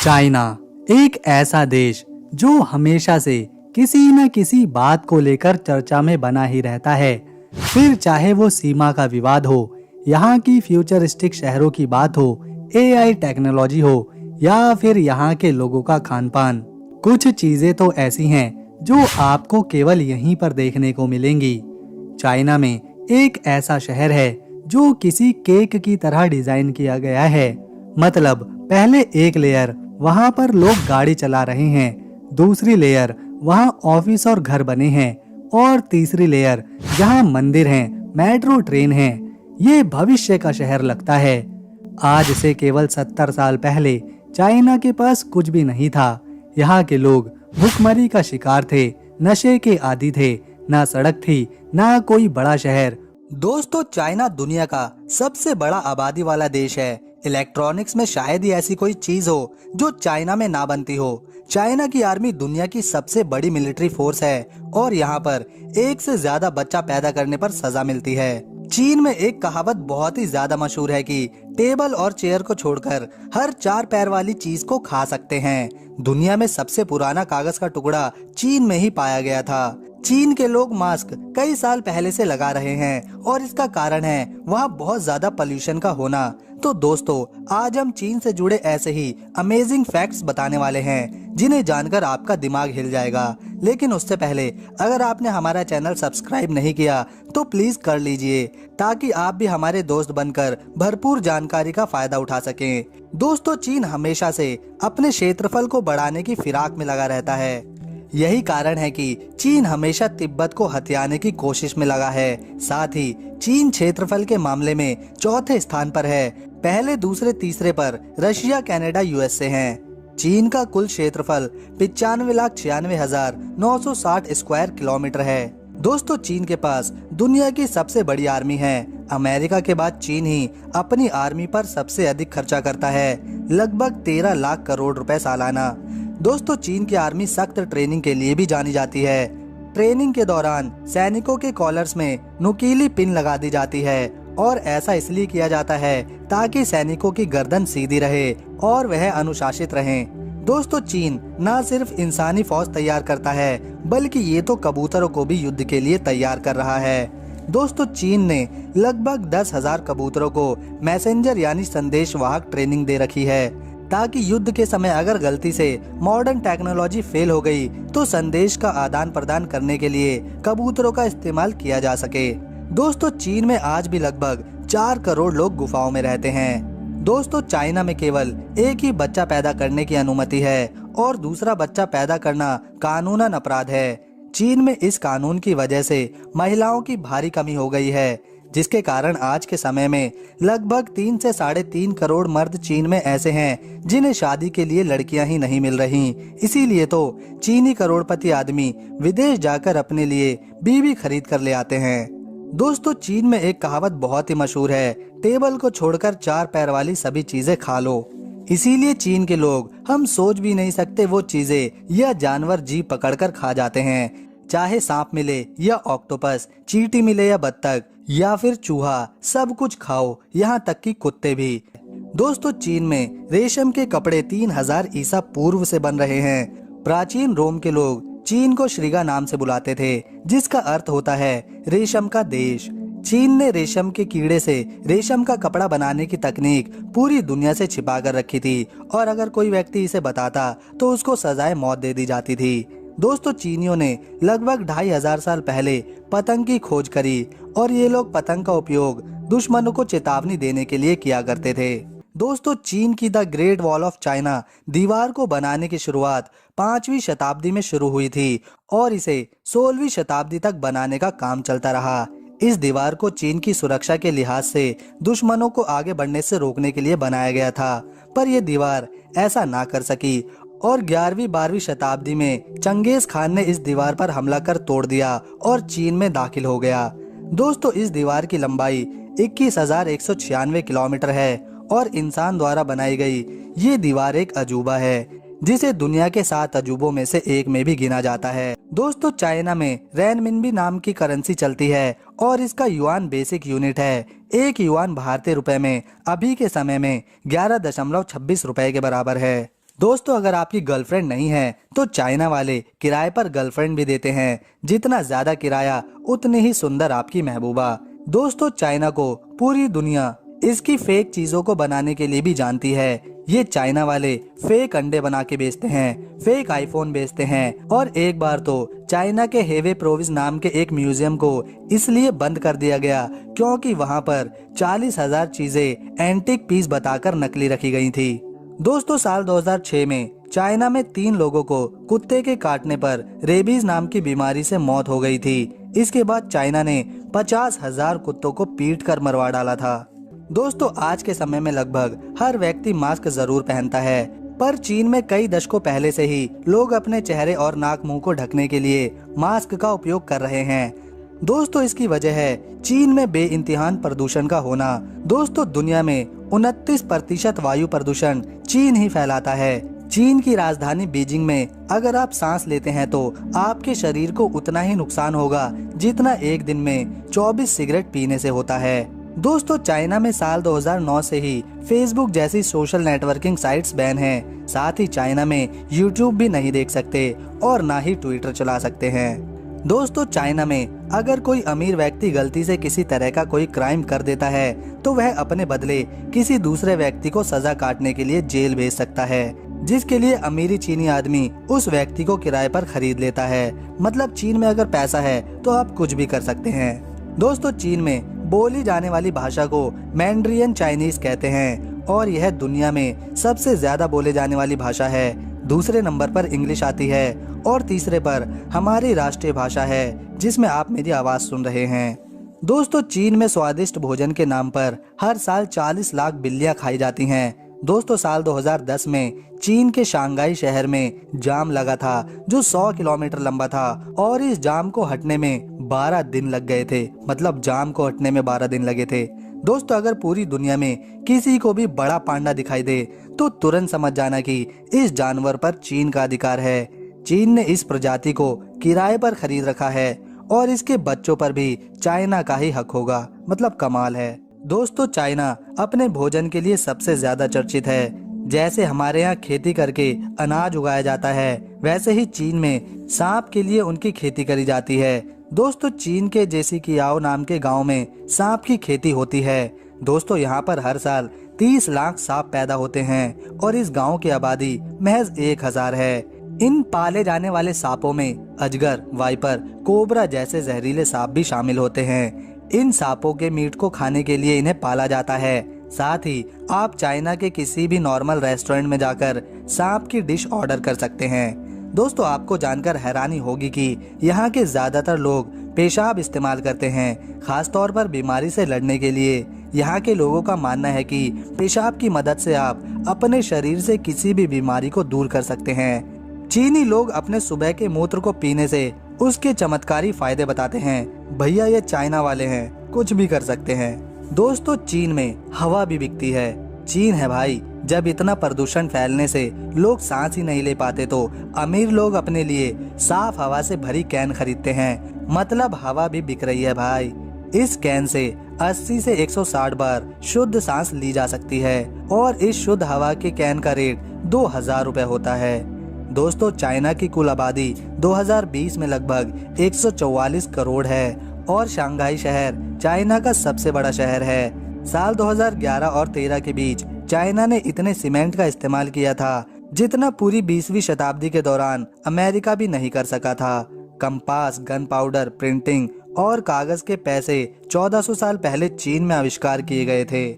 China एक ऐसा देश जो हमेशा से किसी न किसी बात को लेकर चर्चा में बना ही रहता है। फिर चाहे वो सीमा का विवाद हो, यहाँ की फ्यूचरिस्टिक शहरों की बात हो, एआई टेक्नोलॉजी हो या फिर यहाँ के लोगों का खान पान। कुछ चीजें तो ऐसी हैं जो आपको केवल यहीं पर देखने को मिलेंगी। चाइना में एक ऐसा शहर है जो किसी केक की तरह डिजाइन किया गया है। मतलब पहले एक लेयर वहां पर लोग गाड़ी चला रहे हैं, दूसरी लेयर वहां ऑफिस और घर बने हैं और तीसरी लेयर जहां मंदिर हैं, मेट्रो ट्रेन हैं। ये भविष्य का शहर लगता है। आज से केवल 70 साल पहले चाइना के पास कुछ भी नहीं था। यहाँ के लोग भूखमरी का शिकार थे, नशे के आदी थे, ना सड़क थी ना कोई बड़ा शहर। दोस्तों, चाइना दुनिया का सबसे बड़ा आबादी वाला देश है। इलेक्ट्रॉनिक्स में शायद ही ऐसी कोई चीज हो जो चाइना में ना बनती हो। चाइना की आर्मी दुनिया की सबसे बड़ी मिलिट्री फोर्स है और यहाँ पर एक से ज्यादा बच्चा पैदा करने पर सजा मिलती है। चीन में एक कहावत बहुत ही ज्यादा मशहूर है कि टेबल और चेयर को छोड़कर हर 4 पैर वाली चीज को खा सकते हैं। दुनिया में सबसे पुराना कागज का टुकड़ा चीन में ही पाया गया था। चीन के लोग मास्क कई साल पहले से लगा रहे हैं और इसका कारण है वहाँ बहुत ज्यादा पोल्यूशन का होना। तो दोस्तों, आज हम चीन से जुड़े ऐसे ही अमेजिंग फैक्ट्स बताने वाले हैं जिन्हें जानकर आपका दिमाग हिल जाएगा। लेकिन उससे पहले अगर आपने हमारा चैनल सब्सक्राइब नहीं किया तो प्लीज कर लीजिए ताकि आप भी हमारे दोस्त बनकर भरपूर जानकारी का फायदा उठा सकें। दोस्तों, चीन हमेशा से अपने क्षेत्रफल को बढ़ाने की फिराक में लगा रहता है। यही कारण है कि चीन हमेशा तिब्बत को हथियाने की कोशिश में लगा है। साथ ही चीन क्षेत्रफल के मामले में चौथे स्थान पर है। पहले, दूसरे, तीसरे पर रशिया, कनाडा, यूएसए हैं। चीन का कुल क्षेत्रफल 95,96,960 स्क्वायर किलोमीटर है। दोस्तों, चीन के पास दुनिया की सबसे बड़ी आर्मी है। अमेरिका के बाद चीन ही अपनी आर्मी पर सबसे अधिक खर्चा करता है, लगभग 13 लाख करोड़ रुपए सालाना। दोस्तों, चीन की आर्मी सख्त ट्रेनिंग के लिए भी जानी जाती है। ट्रेनिंग के दौरान सैनिकों के कॉलर्स में नुकीली पिन लगा दी जाती है और ऐसा इसलिए किया जाता है ताकि सैनिकों की गर्दन सीधी रहे और वह अनुशासित रहें। दोस्तों, चीन न सिर्फ इंसानी फौज तैयार करता है बल्कि ये तो कबूतरों को भी युद्ध के लिए तैयार कर रहा है। दोस्तों, चीन ने लगभग 10,000 कबूतरों को मैसेंजर यानी संदेशवाहक ट्रेनिंग दे रखी है ताकि युद्ध के समय अगर गलती से मॉडर्न टेक्नोलॉजी फेल हो गई तो संदेश का आदान प्रदान करने के लिए कबूतरों का इस्तेमाल किया जा सके। दोस्तों, चीन में आज भी लगभग 4 करोड़ लोग गुफाओं में रहते हैं। दोस्तों, चाइना में केवल एक ही बच्चा पैदा करने की अनुमति है और दूसरा बच्चा पैदा करना कानूनन अपराध है। चीन में इस कानून की वजह से महिलाओं की भारी कमी हो गई है, जिसके कारण आज के समय में लगभग 3 से 3.5 करोड़ मर्द चीन में ऐसे हैं जिन्हें शादी के लिए लड़कियां ही नहीं मिल रही। इसीलिए तो चीनी करोड़पति आदमी विदेश जाकर अपने लिए बीवी खरीद कर ले आते हैं। दोस्तों, चीन में एक कहावत बहुत ही मशहूर है, टेबल को छोड़कर 4 पैर वाली सभी चीजें खा लो। इसीलिए चीन के लोग हम सोच भी नहीं सकते वो चीजें या जानवर जी पकड़कर खा जाते हैं। चाहे सांप मिले या ऑक्टोपस, चींटी मिले या बत्तख या फिर चूहा, सब कुछ खाओ, यहाँ तक कि कुत्ते भी। दोस्तों, चीन में रेशम के कपड़े 3000 ईसा पूर्व से बन रहे हैं। प्राचीन रोम के लोग चीन को श्रीगा नाम से बुलाते थे, जिसका अर्थ होता है रेशम का देश। चीन ने रेशम के कीड़े से रेशम का कपड़ा बनाने की तकनीक पूरी दुनिया से छिपा कर रखी थी और अगर कोई व्यक्ति इसे बताता तो उसको सजाए मौत दे दी जाती थी। दोस्तों, चीनियों ने लगभग 2500 साल पहले पतंग की खोज करी और ये लोग पतंग का उपयोग दुश्मनों को चेतावनी देने के लिए किया करते थे। दोस्तों, चीन की the great wall of China दीवार को बनाने की शुरुआत 5वीं शताब्दी में शुरू हुई थी और इसे 16वीं शताब्दी तक बनाने का काम चलता रहा। इस दीवार को चीन की सुरक्षा के लिहाज से दुश्मनों को आगे बढ़ने से रोकने के लिए बनाया गया था, पर यह दीवार ऐसा ना कर सकी और 11वीं-12वीं शताब्दी में चंगेज खान ने इस दीवार पर हमला कर तोड़ दिया और चीन में दाखिल हो गया। दोस्तों, इस दीवार की लंबाई 21,196 किलोमीटर है और इंसान द्वारा बनाई गई ये दीवार एक अजूबा है जिसे दुनिया के 7 अजूबों में से एक में भी गिना जाता है। दोस्तों, चाइना में रेनमिनबी नाम की करेंसी चलती है और इसका युआन बेसिक यूनिट है। एक युआन भारतीय रुपए में अभी के समय में 11.26 रुपए के बराबर है। दोस्तों अगर आपकी गर्लफ्रेंड नहीं है तो चाइना वाले किराए पर गर्लफ्रेंड भी देते हैं। जितना ज्यादा किराया उतनी ही सुंदर आपकी महबूबा। दोस्तों चाइना को पूरी दुनिया इसकी फेक चीजों को बनाने के लिए भी जानती है। ये चाइना वाले फेक अंडे बना के बेचते हैं, फेक आईफोन बेचते हैं और एक बार तो चाइना के हेवे प्रोविंस नाम के एक म्यूजियम को इसलिए बंद कर दिया गया क्योंकि वहां पर 40,000 चीजें एंटीक पीस बताकर नकली रखी गई थी। दोस्तों साल 2006 में चाइना में 3 लोगों को कुत्ते के काटने पर रेबीज नाम की बीमारी से मौत हो गई थी। इसके बाद चाइना ने 50,000 कुत्तों को पीट कर मरवा डाला था। दोस्तों आज के समय में लगभग हर व्यक्ति मास्क जरूर पहनता है, पर चीन में कई दशकों पहले से ही लोग अपने चेहरे और नाक मुंह को ढकने के लिए मास्क का उपयोग कर रहे हैं। दोस्तों इसकी वजह है चीन में बेइंतहान प्रदूषण का होना। दोस्तों दुनिया में 29% वायु प्रदूषण चीन ही फैलाता है। चीन की राजधानी बीजिंग में अगर आप सांस लेते हैं तो आपके शरीर को उतना ही नुकसान होगा जितना एक दिन में 24 सिगरेट पीने से होता है। दोस्तों चाइना में साल 2009 से ही फेसबुक जैसी सोशल नेटवर्किंग साइट्स बैन हैं। साथ ही चाइना में यूट्यूब भी नहीं देख सकते और ना ही ट्विटर चला सकते हैं। दोस्तों चाइना में अगर कोई अमीर व्यक्ति गलती से किसी तरह का कोई क्राइम कर देता है तो वह अपने बदले किसी दूसरे व्यक्ति को सजा काटने के लिए जेल भेज सकता है, जिसके लिए अमीरी चीनी आदमी उस व्यक्ति को किराए पर खरीद लेता है। मतलब चीन में अगर पैसा है तो आप कुछ भी कर सकते हैं। दोस्तों चीन में बोली जाने वाली भाषा को मैंड्रियन चाइनीज कहते हैं और यह दुनिया में सबसे ज्यादा बोले जाने वाली भाषा है। दूसरे नंबर पर इंग्लिश आती है और तीसरे पर हमारी राष्ट्रीय भाषा है जिसमें आप मेरी आवाज सुन रहे हैं। दोस्तों चीन में स्वादिष्ट भोजन के नाम पर हर साल 40 लाख बिल्लियां खाई जाती हैं। दोस्तों साल 2010 में चीन के शंघाई शहर में जाम लगा था जो 100 किलोमीटर लंबा था और इस जाम को हटने में 12 दिन लग गए थे। मतलब जाम को हटने में 12 दिन लगे थे। दोस्तों अगर पूरी दुनिया में किसी को भी बड़ा पांडा दिखाई दे तो तुरंत समझ जाना कि इस जानवर पर चीन का अधिकार है। चीन ने इस प्रजाति को किराए पर खरीद रखा है और इसके बच्चों पर भी चाइना का ही हक होगा। मतलब कमाल है। दोस्तों चाइना अपने भोजन के लिए सबसे ज्यादा चर्चित है। जैसे हमारे यहाँ खेती करके अनाज उगाया जाता है वैसे ही चीन में सांप के लिए उनकी खेती करी जाती है। दोस्तों चीन के जेसिकियाओ नाम के गांव में सांप की खेती होती है। दोस्तों यहाँ पर हर साल 30 लाख सांप पैदा होते हैं और इस गांव की आबादी महज 1000 है। इन पाले जाने वाले सांपों में अजगर, वाइपर, कोबरा जैसे जहरीले सांप भी शामिल होते हैं। इन सांपों के मीट को खाने के लिए इन्हें पाला जाता है। साथ ही आप चाइना के किसी भी नॉर्मल रेस्टोरेंट में जाकर सांप की डिश ऑर्डर कर सकते हैं। दोस्तों आपको जानकर हैरानी होगी कि यहाँ के ज्यादातर लोग पेशाब इस्तेमाल करते हैं, खासतौर पर बीमारी से लड़ने के लिए। यहाँ के लोगों का मानना है कि पेशाब की मदद से आप अपने शरीर से किसी भी बीमारी को दूर कर सकते हैं। चीनी लोग अपने सुबह के मूत्र को पीने से उसके चमत्कारी फायदे बताते हैं। भैया ये चाइना वाले हैं, कुछ भी कर सकते हैं। दोस्तों चीन में हवा भी बिकती है। चीन है भाई, जब इतना प्रदूषण फैलने से लोग सांस ही नहीं ले पाते तो अमीर लोग अपने लिए साफ हवा से भरी कैन खरीदते हैं। मतलब हवा भी बिक रही है भाई। इस कैन से 80 से 160 बार शुद्ध सांस ली जा सकती है और इस शुद्ध हवा के कैन का रेट 2000 रुपए होता है। दोस्तों चाइना की कुल आबादी 2020 में लगभग 144 करोड़ है और शंघाई शहर चाइना का सबसे बड़ा शहर है। साल 2011 और 13 के बीच चाइना ने इतने सीमेंट का इस्तेमाल किया था जितना पूरी 20वीं शताब्दी के दौरान अमेरिका भी नहीं कर सका था। कंपास, गन पाउडर, प्रिंटिंग और कागज के पैसे 1400 साल पहले चीन में आविष्कार किए गए थे।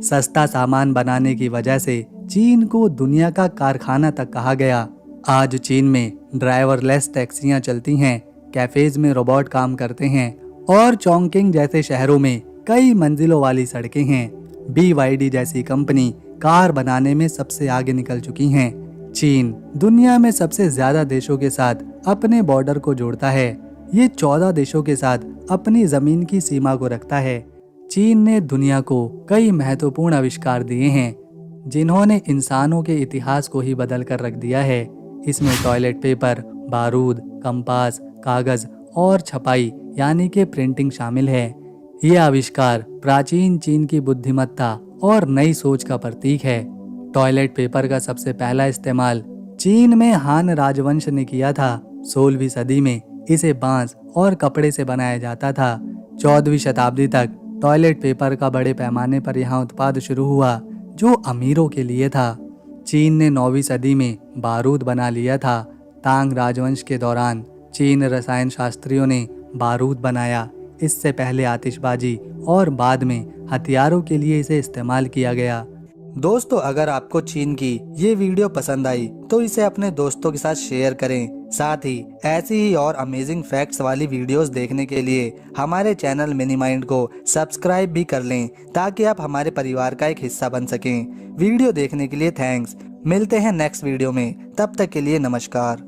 सस्ता सामान बनाने की वजह से चीन को दुनिया का कारखाना तक कहा गया। आज चीन में ड्राइवरलेस टैक्सियां चलती हैं, कैफेज में रोबोट काम करते हैं और चोंगकिंग जैसे शहरों में कई मंजिलों वाली सड़कें हैं। BYD जैसी कंपनी कार बनाने में सबसे आगे निकल चुकी हैं। चीन दुनिया में सबसे ज्यादा देशों के साथ अपने बॉर्डर को जोड़ता है। ये 14 देशों के साथ अपनी जमीन की सीमा को रखता है। चीन ने दुनिया को कई महत्वपूर्ण आविष्कार दिए हैं जिन्होंने इंसानों के इतिहास को ही बदल कर रख दिया है। इसमें टॉयलेट पेपर, बारूद, कंपास, कागज और छपाई यानी कि प्रिंटिंग शामिल है। ये आविष्कार प्राचीन चीन की बुद्धिमत्ता और नई सोच का प्रतीक है। टॉयलेट पेपर का सबसे पहला इस्तेमाल चीन में हान राजवंश ने किया था। 16वीं सदी में इसे बांस और कपड़े से बनाया जाता था। 14वीं शताब्दी तक टॉयलेट पेपर का बड़े पैमाने पर यहाँ उत्पाद शुरू हुआ, जो अमीरों के लिए था। चीन ने 9वीं सदी में बारूद बना लिया था। तांग राजवंश के दौरान चीन रसायन शास्त्रियों ने बारूद बनाया। इससे पहले आतिशबाजी और बाद में हथियारों के लिए इसे इस्तेमाल किया गया। दोस्तों, अगर आपको चीन की ये वीडियो पसंद आई तो इसे अपने दोस्तों के साथ शेयर करें। साथ ही ऐसी ही और अमेजिंग फैक्ट्स वाली वीडियोस देखने के लिए हमारे चैनल मिनी माइंड को सब्सक्राइब भी कर लें, ताकि आप हमारे परिवार का एक हिस्सा बन सकें। वीडियो देखने के लिए थैंक्स। मिलते हैं नेक्स्ट वीडियो में, तब तक के लिए नमस्कार।